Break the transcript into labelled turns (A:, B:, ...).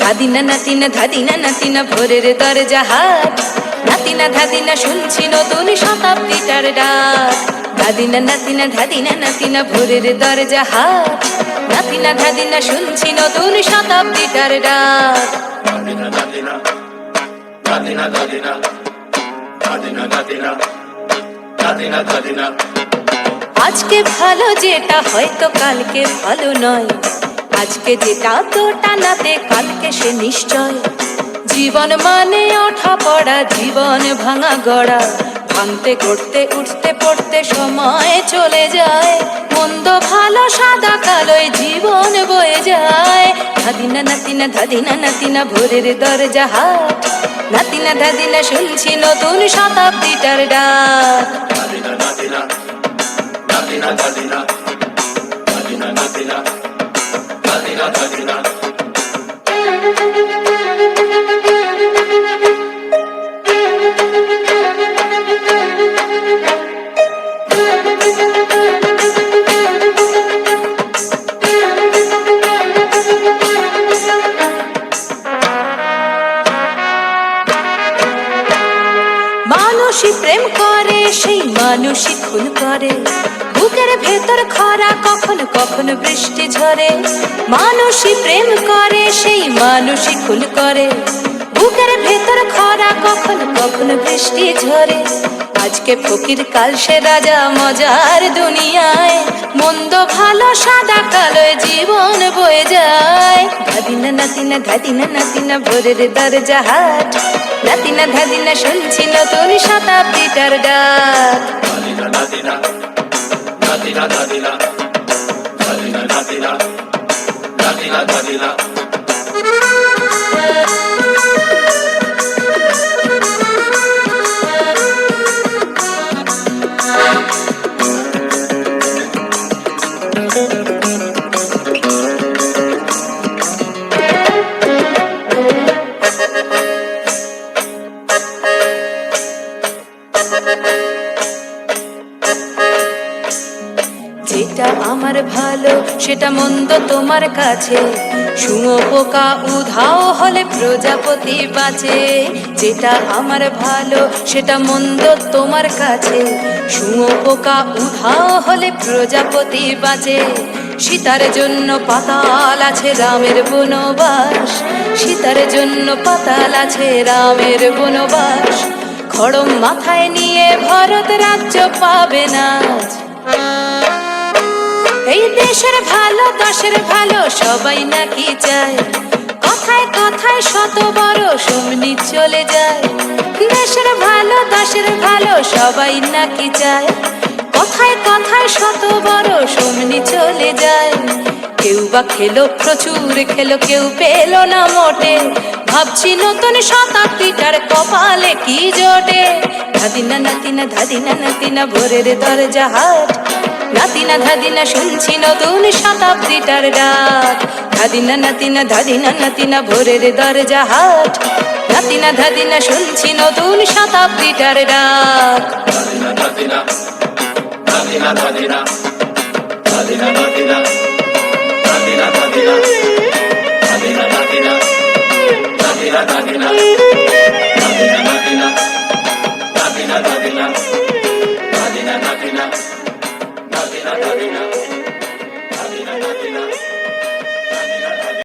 A: ধাদিনা নাতিনা ধাদিনা নাতিনা ভোরের দরজা হাট, নাতিনা ধাদিনা শুনছি নতুন শতাব্দীটার ডাক। ধাদিনা নাতিনা ধাদিনা নাতিনা ভোরের দরজা হাট, নাতিনা ধাদিনা শুনছি নতুন শতাব্দীটার ডাক। আজকে ভালো যেটা হয়তো কালকে ভালো নয়, আজকে যেটা তো টানাতে কালকে সে নিশ্চয়। জীবন মানে ওঠা পড়া, জীবন ভাঙা গড়া, ভাঙতে গড়তে উঠতে পড়তে সময় চলে যায়। মন্দ ভালো সাদা কালোয় জীবন বয়ে যায়। ধাদিনা নাতিনা ধাদিনা নাতিনা ভোরের দরজা হাট, নাতিনা ধাদিনা শুনছি নতুন শতাব্দীটার ডাক। মানুষই প্রেম করে, সেই মানুষই খুন করে, বুকের ভেতর খরা কখনো কখনো বৃষ্টি ঝরে। মানুষই প্রেম করে, সেই মানুষই খুন করে, বুকের ভেতর খরা কখনো কখনো বৃষ্টি ঝরে। আজকে ফকির কাল সে রাজা মজার দুনিয়ায়, মন্দ ভালো সাদা কালোয় জীবন বয়ে যায়। ধাদিনা নাতিনা ধাদিনা নাতিনা ভোরের দরজা হাট, নাতিনা ধাদিনা শুনছি নতুন শতাব্দীটার ডাক। যেটা আমার ভালো সেটা মন্দ তোমার কাছে, শুঁয়োপোকা উধাও হলে প্রজাপতি বাঁচে। যেটা আমার ভালো সেটা মন্দ তোমার কাছে, শুঁয়োপোকা উধাও হলে প্রজাপতি বাঁচে। সীতার জন্য পাতাল আছে রামের বনবাস, সীতার জন্য পাতাল আছে রামের বনবাস। খড়ম মাথায় নিয়ে ভরত রাজ্য পাবে না। এই দেশের ভালো দশের ভালো সবাই নাকি চায়, কথায় কথায় শত বড় সমনি চলে যায়। দেশের ভালো দশের ভালো সবাই নাকি চায়, কথায় কথায় শত বড় সমনি চলে যায়। কেউ বা খেলো প্রচুর খেলো, কেউ পেল না মোটে, ভাবছি নতুন শতাব্দীটার কপালে কি জোটে। ধাদিনা নাতিনা ধাদিনা নাতিনা ভোরের দরজা হাট, নাতিনা ধাদিনা শুনছি নতুন শতাব্দীটার ডাক। ধাদিনা নাতিনা ধাদিনা নাতিনা ভোরের দরজা হাট, নাতিনা ধাদিনা শুনছি নতুন শতাব্দীটার ডাক।
B: Nadina.